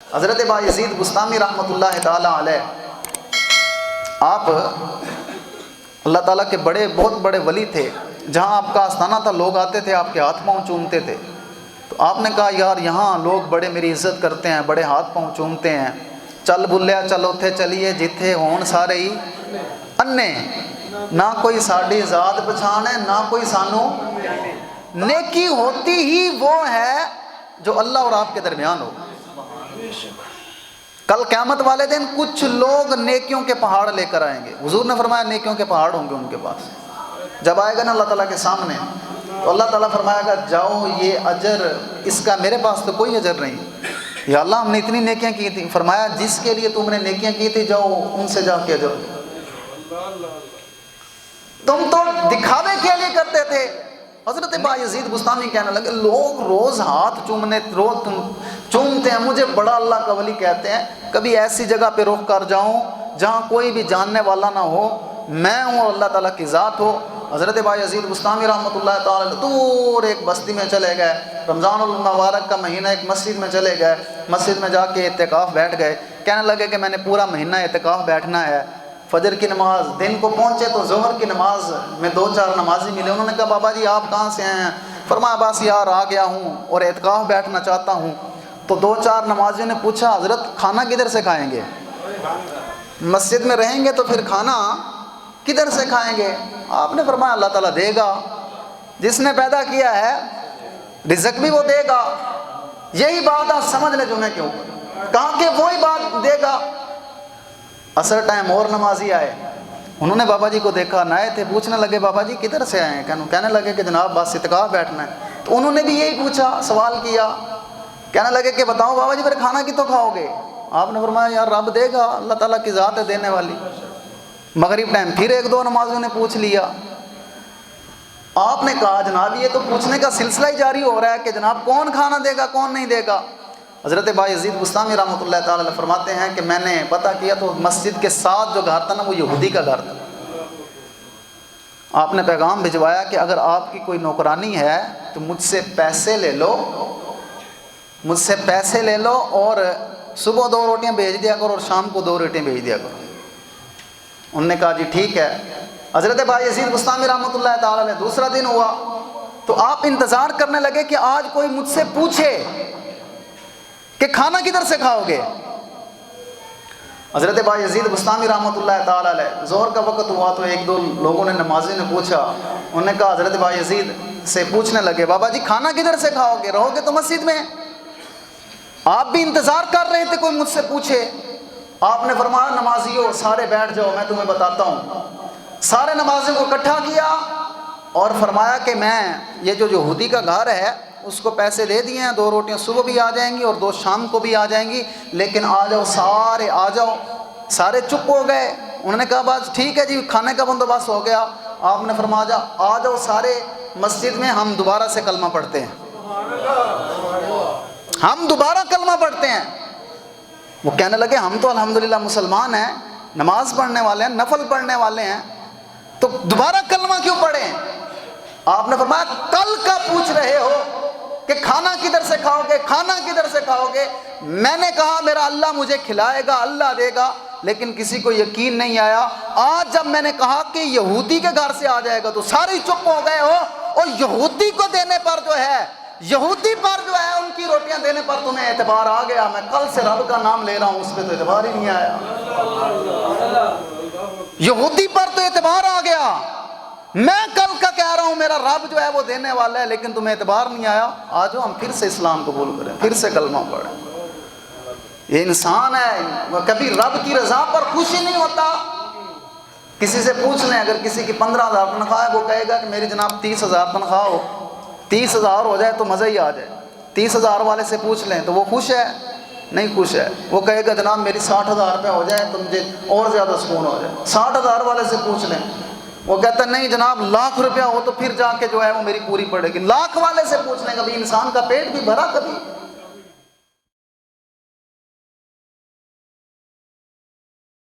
حضرت بایزید بستامی رحمۃ اللہ تعالیٰ علیہ، آپ اللہ تعالیٰ کے بہت بڑے ولی تھے۔ جہاں آپ کا آستانہ تھا لوگ آتے تھے، آپ کے ہاتھ پاؤں چومتے تھے۔ تو آپ نے کہا یار یہاں لوگ بڑے میری عزت کرتے ہیں، بڑے ہاتھ پاؤں چومتے ہیں، چل بلیا چل اتھے چلیے جتھے ہون سارے ہی انے، نہ کوئی ساڈی ذات پچھان ہے نہ کوئی سانو۔ نیکی ہوتی ہی وہ ہے جو اللہ اور آپ کے درمیان ہو۔ کل قیامت والے دن کچھ لوگ نیکیوں کے پہاڑ لے کر آئیں گے۔ حضور نے فرمایا نیکیوں کے پہاڑ ہوں گے ان کے پاس۔ جب آئے گا نا اللہ تعالیٰ کے سامنے تو اللہ تعالیٰ فرمائے گا جاؤ یہ اجر اس کا میرے پاس تو کوئی اجر نہیں۔ یا اللہ ہم نے اتنی نیکیاں کی تھی۔ فرمایا جس کے لیے تم نے نیکیاں کی تھی جاؤ ان سے جا کے اجر دو۔ تم تو دکھاوے کے لیے کرتے تھے۔ حضرت بایزید بستامی کہنے لگے لوگ روز ہاتھ چومتے ہیں، مجھے بڑا اللہ کا ولی کہتے ہیں، کبھی ایسی جگہ پہ رخ کر جاؤں جہاں کوئی بھی جاننے والا نہ ہو، میں ہوں اور اللہ تعالیٰ کی ذات ہو۔ حضرت بایزید بستامی رحمۃ اللہ تعالیٰ دور ایک بستی میں چلے گئے، رمضان المبارک کا مہینہ، ایک مسجد میں چلے گئے، مسجد میں جا کے اعتکاف بیٹھ گئے۔ کہنے لگے کہ میں نے پورا مہینہ اعتکاف بیٹھنا ہے۔ فجر کی نماز دن کو پہنچے تو ظہر کی نماز میں 2-4 نمازی ملے۔ انہوں نے کہا بابا جی آپ کہاں سے ہیں؟ فرمایا بس یار آ گیا ہوں اور اعتکاف بیٹھنا چاہتا ہوں۔ تو 2-4 نمازیوں نے پوچھا حضرت کھانا کدھر سے کھائیں گے؟ مسجد میں رہیں گے تو پھر کھانا کدھر سے کھائیں گے؟ آپ نے فرمایا اللہ تعالیٰ دے گا، جس نے پیدا کیا ہے رزق بھی وہ دے گا۔ یہی بات آپ سمجھ لیں جمعے کے اوپر، کہا کہ وہی بات دے گا۔ عصر ٹائم اور نمازی آئے، انہوں نے بابا جی کو دیکھا، نئے تھے، پوچھنے لگے بابا جی کدھر سے آئے ہیں؟ کہنے لگے کہ جناب بس اعتکاف بیٹھنا ہے۔ تو انہوں نے بھی یہی پوچھا، سوال کیا، کہنے لگے کہ بتاؤ بابا جی پھر کھانا کتوں کھاؤ گے؟ آپ نے فرمایا یار رب دے گا، اللہ تعالیٰ کی ذات ہے دینے والی۔ مغرب ٹائم پھر 1-2 نمازیوں نے پوچھ لیا۔ آپ نے کہا جناب یہ تو پوچھنے کا سلسلہ ہی جاری ہو رہا ہے کہ جناب کون کھانا دے گا کون نہیں دے گا۔ حضرت بایزید بستامی رحمۃ اللہ تعالیٰ علیہ فرماتے ہیں کہ میں نے پتہ کیا تو مسجد کے ساتھ جو گھر تھا نا وہ یہودی کا گھر تھا۔ آپ نے پیغام بھجوایا کہ اگر آپ کی کوئی نوکرانی ہے تو مجھ سے پیسے لے لو اور صبح 2 روٹیاں بھیج دیا کرو اور شام کو 2 روٹیاں بھیج دیا کرو۔ انہوں نے کہا جی ٹھیک ہے۔ حضرت بایزید بستامی رحمۃ اللہ تعالیٰ علیہ دوسرا دن ہوا تو آپ انتظار کرنے لگے کہ آج کوئی مجھ سے پوچھے کہ کھانا کدھر سے کھاؤ گے؟ حضرت بایزید بستامی رحمۃ اللہ تعالیٰ علیہ ظہر کا وقت ہوا تو 1-2 لوگوں نے نمازی نے پوچھا، انہوں نے کہا حضرت بایزید سے پوچھنے لگے بابا جی کھانا کدھر سے کھاؤ گے؟ رہو گے تو مسجد میں؟ آپ بھی انتظار کر رہے تھے کوئی مجھ سے پوچھے۔ آپ نے فرمایا نمازیوں سارے بیٹھ جاؤ میں تمہیں بتاتا ہوں۔ سارے نمازیوں کو اکٹھا کیا اور فرمایا کہ میں یہ جو یہودی کا گھر ہے اس کو پیسے دے دیے ہیں، 2 روٹیاں صبح بھی آ جائیں گی اور 2 شام کو بھی آ جائیں گی، لیکن آ جاؤ سارے آ جاؤ۔ سارے چپ ہو گئے۔ انہوں نے کہا بس ٹھیک ہے جی کھانے کا بندوبست ہو گیا۔ آپ نے فرمایا آ جاؤ سارے مسجد میں، ہم دوبارہ سے کلمہ پڑھتے ہیں، ہم دوبارہ کلمہ پڑھتے ہیں۔ وہ کہنے لگے ہم تو الحمدللہ مسلمان ہیں، نماز پڑھنے والے ہیں، نفل پڑھنے والے ہیں، تو دوبارہ کلمہ کیوں پڑھیں؟ آپ نے فرمایا کل کا پوچھ رہے ہو کہ کھانا کدھر سے کھاؤ گے، کھانا کدھر سے کھاؤ گے؟ میں نے کہا میرا اللہ مجھے کھلائے گا، اللہ دے گا، لیکن کسی کو یقین نہیں آیا۔ آج جب میں نے کہا کہ یہودی کے گھر سے آ جائے گا تو سارے چپ ہو گئے ہو، اور یہودی کو دینے پر جو ہے، یہودی پر جو ہے ان کی روٹیاں دینے پر تمہیں اعتبار آ گیا۔ میں کل سے رب کا نام لے رہا ہوں، اس پہ تو اعتبار ہی نہیں آیا۔ یہودی پر تو اعتبار آ گیا، میں کل کا کہہ رہا ہوں میرا رب جو ہے وہ دینے والا ہے، لیکن تمہیں اعتبار نہیں آیا۔ آجو ہم پھر سے اسلام قبول کریں، پھر سے کلمہ پڑھیں۔ یہ انسان ہے، کبھی رب کی رضا پر خوش ہی نہیں ہوتا۔ کسی سے پوچھ لیں اگر کسی کی 15,000 تنخواہ ہے وہ کہے گا کہ میری جناب 30,000 تنخواہ ہو، 30,000 ہو جائے تو مزہ ہی آ جائے۔ 30,000 والے سے پوچھ لیں تو وہ خوش ہے؟ نہیں خوش ہے۔ وہ کہے گا جناب میری 60,000 روپے ہو جائے تو مجھے اور زیادہ سکون ہو جائے۔ 60,000 والے سے پوچھ لیں، وہ کہتا ہے نہیں جناب 1,00,000 روپیہ ہو تو پھر جا کے جو ہے وہ میری پوری پڑے گی۔ 1,00,000 والے سے پوچھ لیں، کبھی انسان کا پیٹ بھی بھرا کبھی؟